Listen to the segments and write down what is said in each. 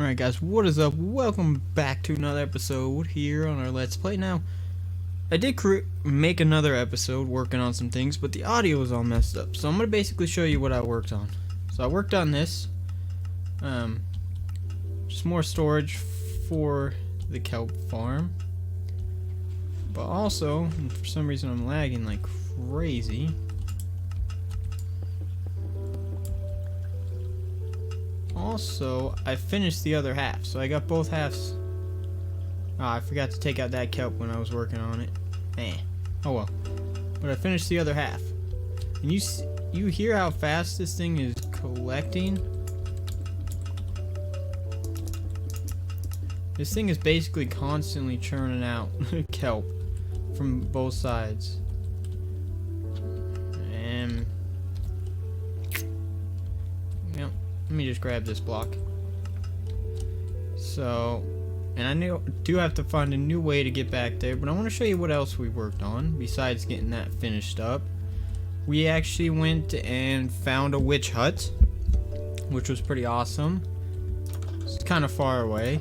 Alright guys, what is up? Welcome back to another episode here on our Let's Play. Now, I did make another episode working on some things, but the audio was all messed up. So I'm going to basically show you what I worked on. So I worked on this. Just more storage for the kelp farm. But also, for some reason I'm lagging like crazy. Also, I finished the other half, so I got both halves. I forgot to take out that kelp when I was working on it. Oh well. But I finished the other half. And you hear how fast this thing is collecting? This thing is basically constantly churning out kelp from both sides. And let me just grab this block. So, and I do have to find a new way to get back there, but I want to show you what else we worked on besides getting that finished up. We actually went and found a witch hut, which was pretty awesome. It's kind of far away.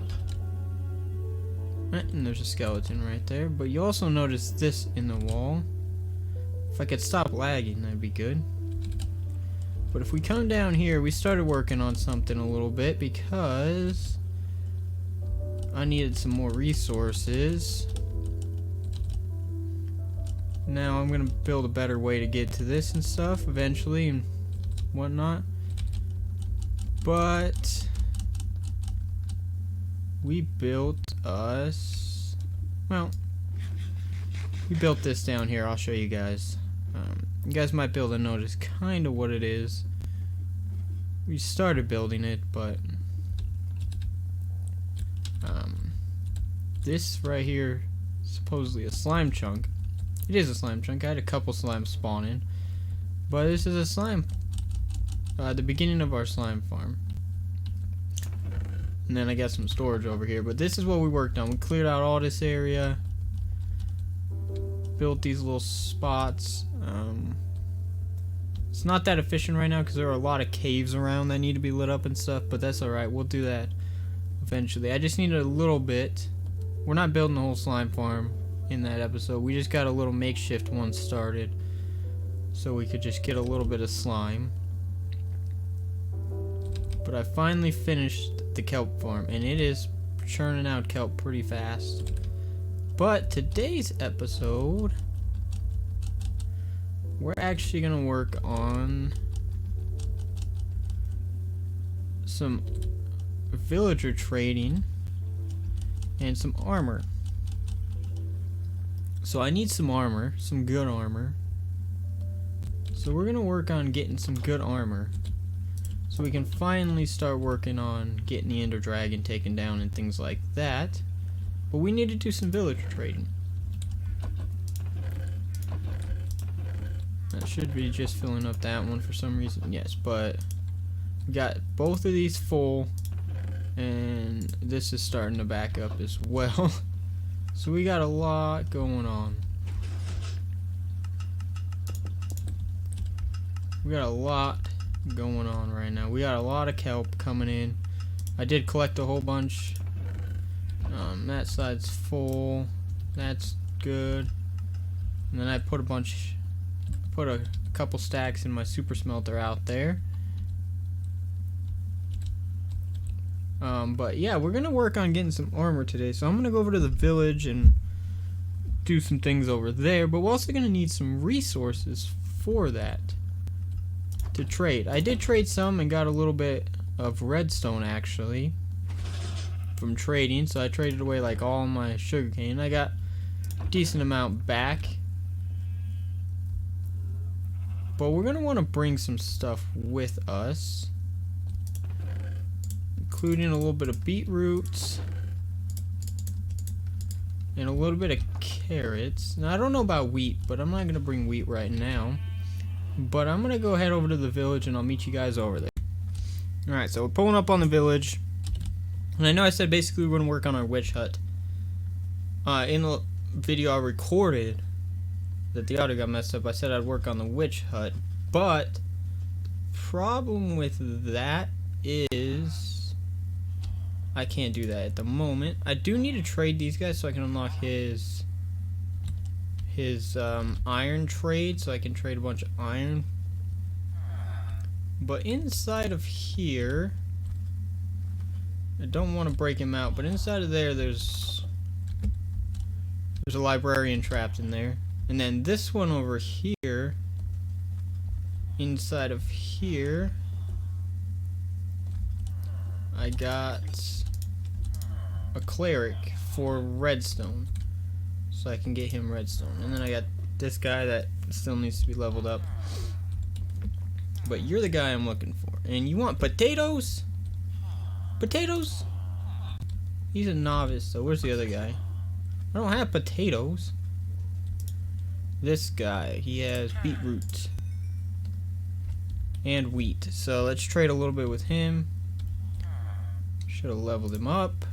And there's a skeleton right there, but you also notice this in the wall. If I could stop lagging, that'd be good. But if we come down here, we started working on something a little bit because I needed some more resources. Now I'm going to build a better way to get to this and stuff eventually and whatnot. But we built we built this down here. I'll show you guys. You guys might be able to notice kind of what it is. We started building it, but this right here is supposedly a slime chunk. It is a slime chunk. I had a couple slimes spawn in, but this is a slime. The beginning of our slime farm. And then I got some storage over here, but this is what we worked on. We cleared out all this area, built these little spots. It's not that efficient right now because there are a lot of caves around that need to be lit up and stuff, but that's alright. We'll do that eventually. I just needed a little bit. We're not building the whole slime farm in that episode. We just got a little makeshift one started so we could just get a little bit of slime. But I finally finished the kelp farm, and it is churning out kelp pretty fast. But today's episode, we're actually going to work on some villager trading and some armor. So I need some armor, some good armor. So we're going to work on getting some good armor so we can finally start working on getting the Ender Dragon taken down and things like that. But we need to do some villager trading. That should be just filling up that one for some reason. Yes, but we got both of these full, and this is starting to back up as well. So we got a lot going on. We got a lot going on right now. We got a lot of kelp coming in. I did collect a whole bunch. That side's full. That's good. And then I put a couple stacks in my super smelter out there. But yeah, we're gonna work on getting some armor today. So I'm gonna go over to the village and do some things over there. But we're also gonna need some resources for that to trade. I did trade some and got a little bit of redstone actually from trading. So I traded away like all my sugarcane. I got a decent amount back. But we're going to want to bring some stuff with us, including a little bit of beetroots and a little bit of carrots. Now, I don't know about wheat, but I'm not going to bring wheat right now. But I'm going to go head over to the village and I'll meet you guys over there. Alright, so we're pulling up on the village. And I know I said basically we're going to work on our witch hut. In the video I recorded that the audio got messed up, I said I'd work on the witch hut, but problem with that is I can't do that at the moment. I do need to trade these guys so I can unlock his iron trade, so I can trade a bunch of iron. But inside of here, I don't want to break him out, but inside of there, there's a librarian trapped in there. And then this one over here, inside of here, I got a cleric for redstone, so I can get him redstone. And then I got this guy that still needs to be leveled up. But you're the guy I'm looking for. And you want potatoes? Potatoes? He's a novice, so where's the other guy? I don't have potatoes. This guy, he has beetroot and wheat. So let's trade a little bit with him. Should have leveled him up.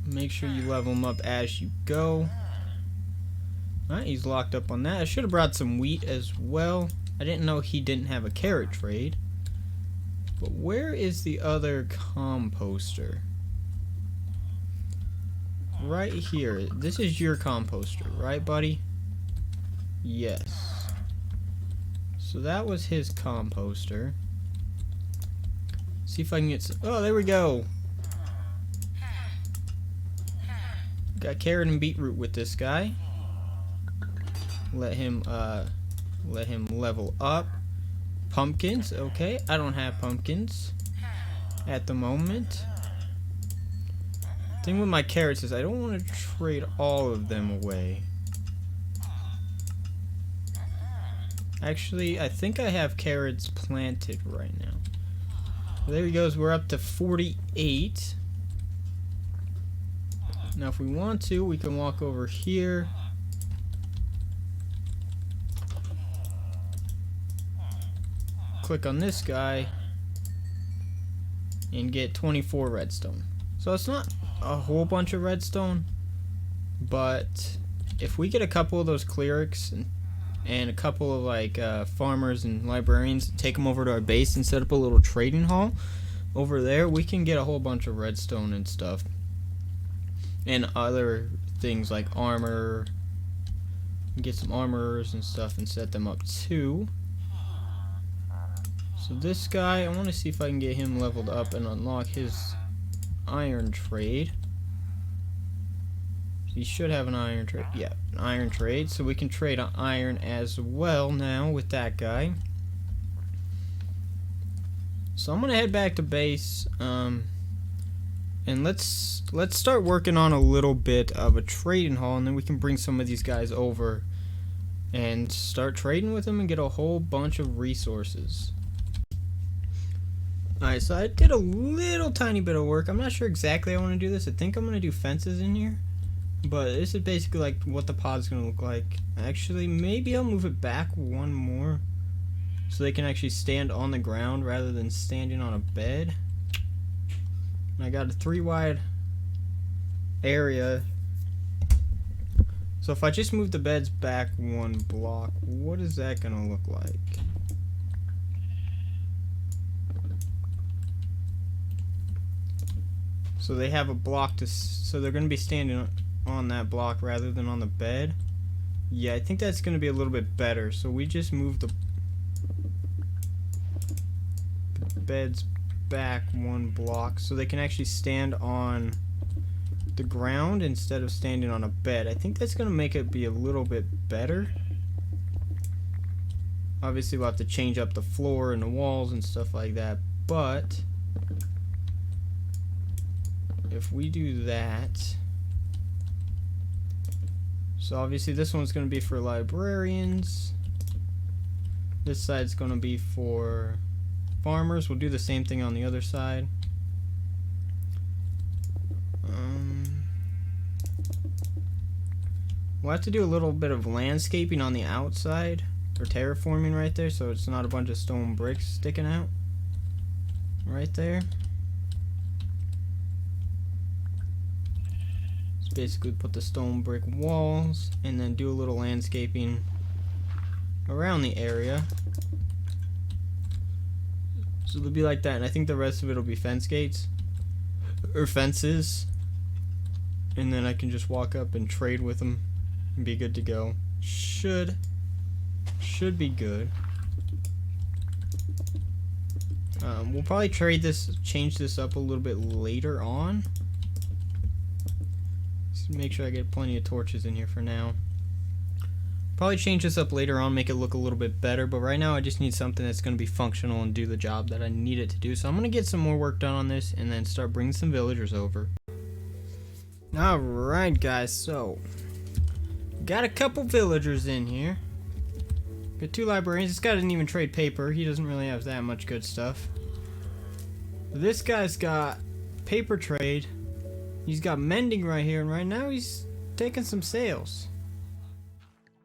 Make sure you level him up as you go. Alright, he's locked up on that. I should have brought some wheat as well. I didn't know he didn't have a carrot trade. But where is the other composter? Right here. This is your composter, right, buddy? Yes. So that was his composter. See if I can get some. Oh, there we go. Got carrot and beetroot with this guy. Let him level up. Pumpkins, okay. I don't have pumpkins at the moment. Thing with my carrots is I don't want to trade all of them away. Actually, I think I have carrots planted right now. There he goes. We're up to 48. Now, if we want to, we can walk over here. Click on this guy and get 24 redstone. So it's not a whole bunch of redstone, but if we get a couple of those clerics and a couple of like farmers and librarians, take them over to our base and set up a little trading hall over there, we can get a whole bunch of redstone and stuff, and other things like armor. Get some armorers and stuff and set them up too. So this guy, I want to see if I can get him leveled up and unlock his iron trade. He should have an iron trade. Yeah, an iron trade. So we can trade on iron as well now with that guy. So I'm gonna head back to base, and let's start working on a little bit of a trading hall, and then we can bring some of these guys over and start trading with them and get a whole bunch of resources. Alright, so I did a little tiny bit of work. I'm not sure exactly how I want to do this. I think I'm going to do fences in here. But this is basically like what the pod's going to look like. Actually, maybe I'll move it back one more so they can actually stand on the ground rather than standing on a bed. And I got a 3 wide area. So if I just move the beds back 1 block, what is that going to look like? So they have a block to, so they're going to be standing on that block rather than on the bed. Yeah, I think that's going to be a little bit better. So we just move the beds back 1 block so they can actually stand on the ground instead of standing on a bed. I think that's going to make it be a little bit better. Obviously we'll have to change up the floor and the walls and stuff like that, but if we do that, so obviously this one's going to be for librarians, this side's going to be for farmers. We'll do the same thing on the other side. We'll have to do a little bit of landscaping on the outside, or terraforming right there, so it's not a bunch of stone bricks sticking out right there. Basically put the stone brick walls and then do a little landscaping around the area So they'll be like that, and I think the rest of it will be fence gates or fences, and then I can just walk up and trade with them and be good to go. Should be good. We'll probably change this up a little bit later on. Just make sure I get plenty of torches in here for now. Probably change this up later on, make it look a little bit better, but right now I just need something that's going to be functional and do the job that I need it to do. So I'm going to get some more work done on this and then start bringing some villagers over. Alright guys, so got a couple villagers in here. Got 2 librarians. This guy doesn't even trade paper. He doesn't really have that much good stuff. This guy's got paper trade. He's got mending right here, and right now he's taking some sales.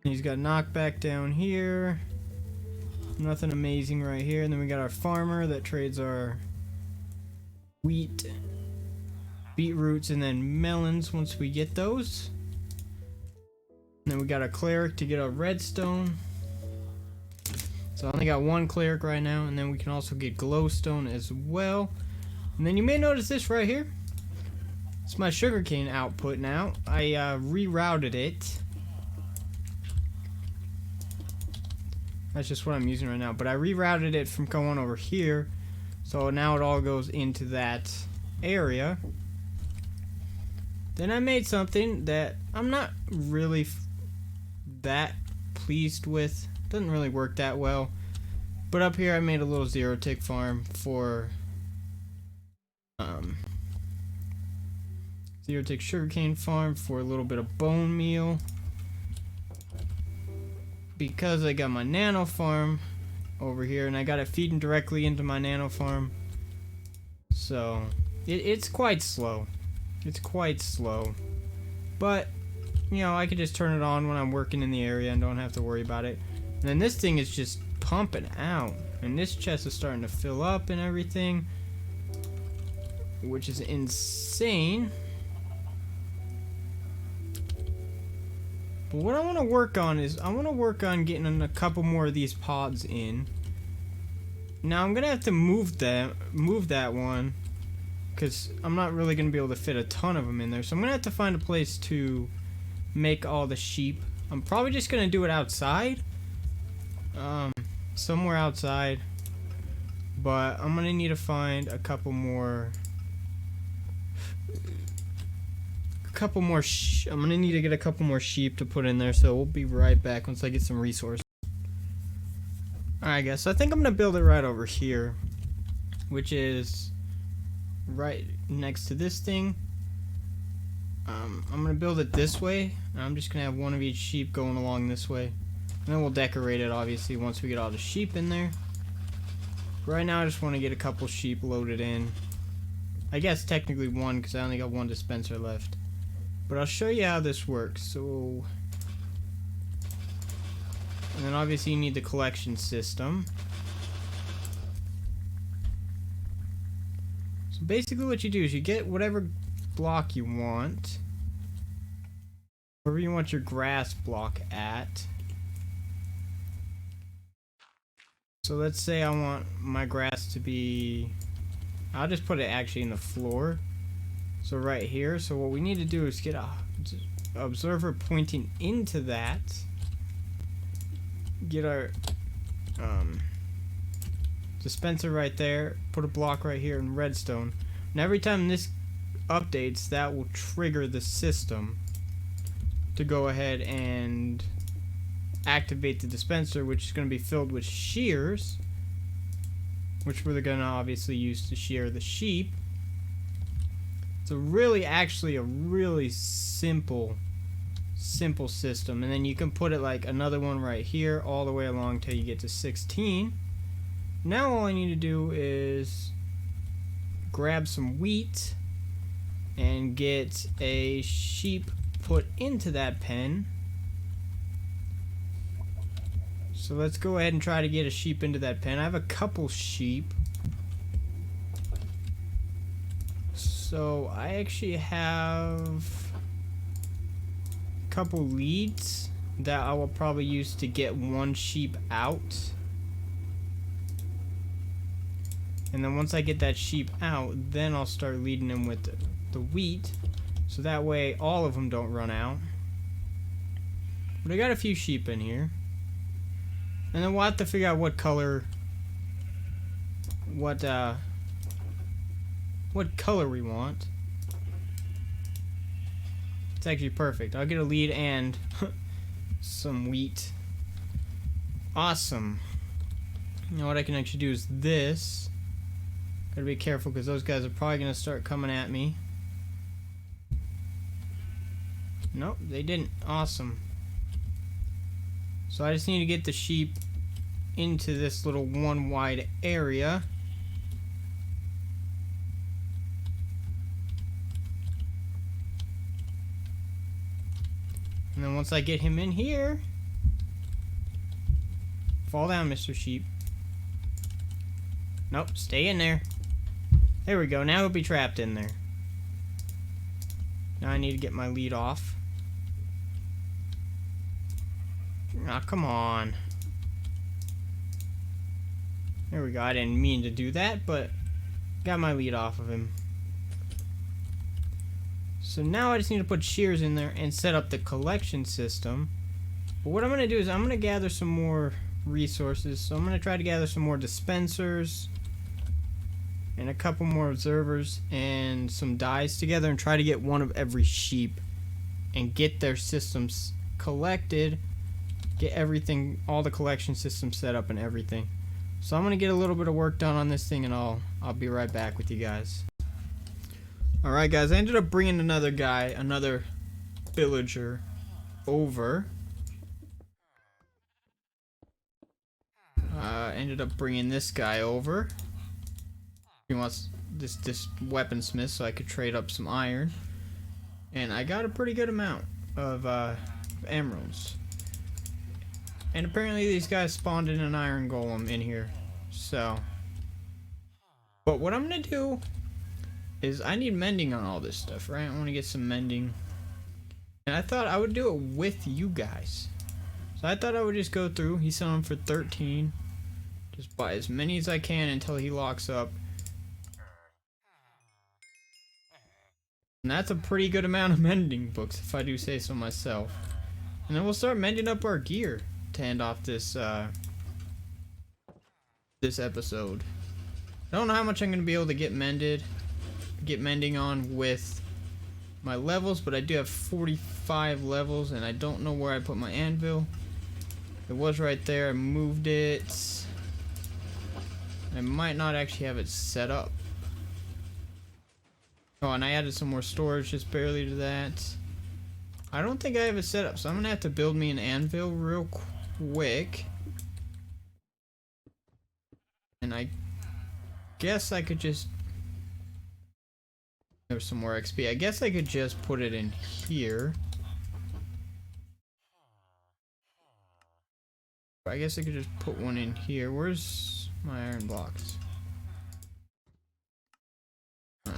He's got knockback down here. Nothing amazing right here. And then we got our farmer that trades our wheat, beetroots, and then melons once we get those. And then we got a cleric to get our redstone. So I only got 1 cleric right now, and then we can also get glowstone as well. And then you may notice this right here. It's my sugarcane output now. I rerouted it. That's just what I'm using right now. But I rerouted it from going over here. So now it all goes into that area. Then I made something that I'm not really that pleased with. Doesn't really work that well. But up here I made a little 0-tick farm for 0-tick sugarcane farm for a little bit of bone meal. Because I got my nano farm over here and I got it feeding directly into my nano farm. So it's quite slow. It's quite slow. But you know, I can just turn it on when I'm working in the area and don't have to worry about it. And then this thing is just pumping out. And this chest is starting to fill up and everything, which is insane. But what I want to work on is I want to work on getting a couple more of these pods in. Now I'm gonna have to move that one because I'm not really gonna be able to fit a ton of them in there. So I'm gonna have to find a place to make all the sheep. I'm probably just gonna do it outside, somewhere outside. But I'm gonna need to find a couple more. I'm gonna need to get a couple more sheep to put in there, so we'll be right back once I get some resources. Alright guys, so I think I'm gonna build it right over here, which is right next to this thing. I'm gonna build it this way. I'm just gonna have one of each sheep going along this way, and then we'll decorate it obviously once we get all the sheep in there. Right now I just want to get a couple sheep loaded in. I guess technically 1 because I only got 1 dispenser left. But I'll show you how this works. So, and then obviously you need the collection system. So basically what you do is you get whatever block you want, wherever you want your grass block at. So let's say I want my grass to be, I'll just put it actually in the floor. So right here, so what we need to do is get a observer pointing into that. Get our dispenser right there, put a block right here in redstone. And every time this updates, that will trigger the system to go ahead and activate the dispenser, which is going to be filled with shears, which we're going to obviously use to shear the sheep. It's actually a really simple system. And then you can put it like another one right here all the way along till you get to 16. Now all I need to do is grab some wheat and get a sheep put into that pen. So let's go ahead and try to get a sheep into that pen. I have a couple sheep. So I actually have a couple leads that I will probably use to get 1 sheep out. And then once I get that sheep out, then I'll start leading them with the wheat. So that way all of them don't run out. But I got a few sheep in here. And then we'll have to figure out what color... What color we want. It's actually perfect. I'll get a lead and some wheat. Awesome. You know what I can actually do is this. Gotta be careful because those guys are probably gonna start coming at me. Nope, they didn't. Awesome. So I just need to get the sheep into this little one wide area. And then once I get him in here, fall down, Mr. Sheep. Nope, stay in there. There we go, now he'll be trapped in there. Now I need to get my lead off. Aw, come on. There we go, I didn't mean to do that, but got my lead off of him. So now I just need to put shears in there and set up the collection system. But what I'm going to do is I'm going to gather some more resources. So I'm going to try to gather some more dispensers and a couple more observers and some dyes together and try to get one of every sheep and get their systems collected, get everything, all the collection systems set up and everything. So I'm going to get a little bit of work done on this thing and I'll be right back with you guys. Alright guys, I ended up bringing another guy, another villager over. Ended up bringing this guy over. He wants this weaponsmith so I could trade up some iron. And I got a pretty good amount of emeralds. And apparently these guys spawned in an iron golem in here. So. But what I'm going to do is I need mending on all this stuff, right? I want to get some mending. And I thought I would do it with you guys. So I thought I would just go through. He's selling them for 13. Just buy as many as I can until he locks up. And that's a pretty good amount of mending books, if I do say so myself. And then we'll start mending up our gear to end off this this episode. I don't know how much I'm going to be able to get mending on with my levels, but I do have 45 levels and I don't know where I put my anvil. It was right there. I moved it. I might not actually have it set up. Oh, and I added some more storage just barely to that. I don't think I have it set up, so I'm gonna have to build me an anvil real quick. And I guess I could just... There's some more XP. I guess I could just put it in here. I guess I could just put one in here. Where's my iron blocks? So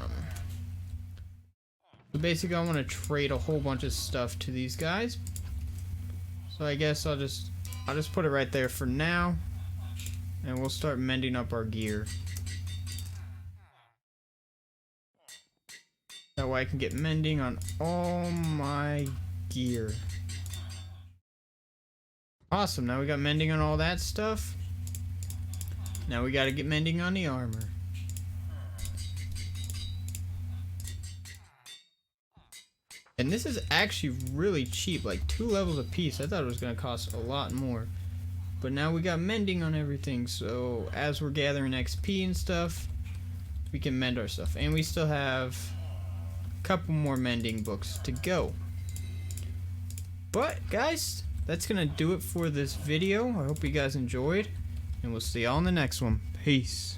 basically I want to trade a whole bunch of stuff to these guys. So I guess I'll just put it right there for now. And we'll start mending up our gear. That way I can get mending on all my gear. Awesome, now we got mending on all that stuff. Now we gotta get mending on the armor. And this is actually really cheap, like 2 levels a piece. I thought it was gonna cost a lot more. But now we got mending on everything, so as we're gathering XP and stuff, we can mend our stuff. And we still have a couple more mending books to go. But guys, that's gonna do it for this video. I hope you guys enjoyed, and we'll see y'all in the next one. Peace.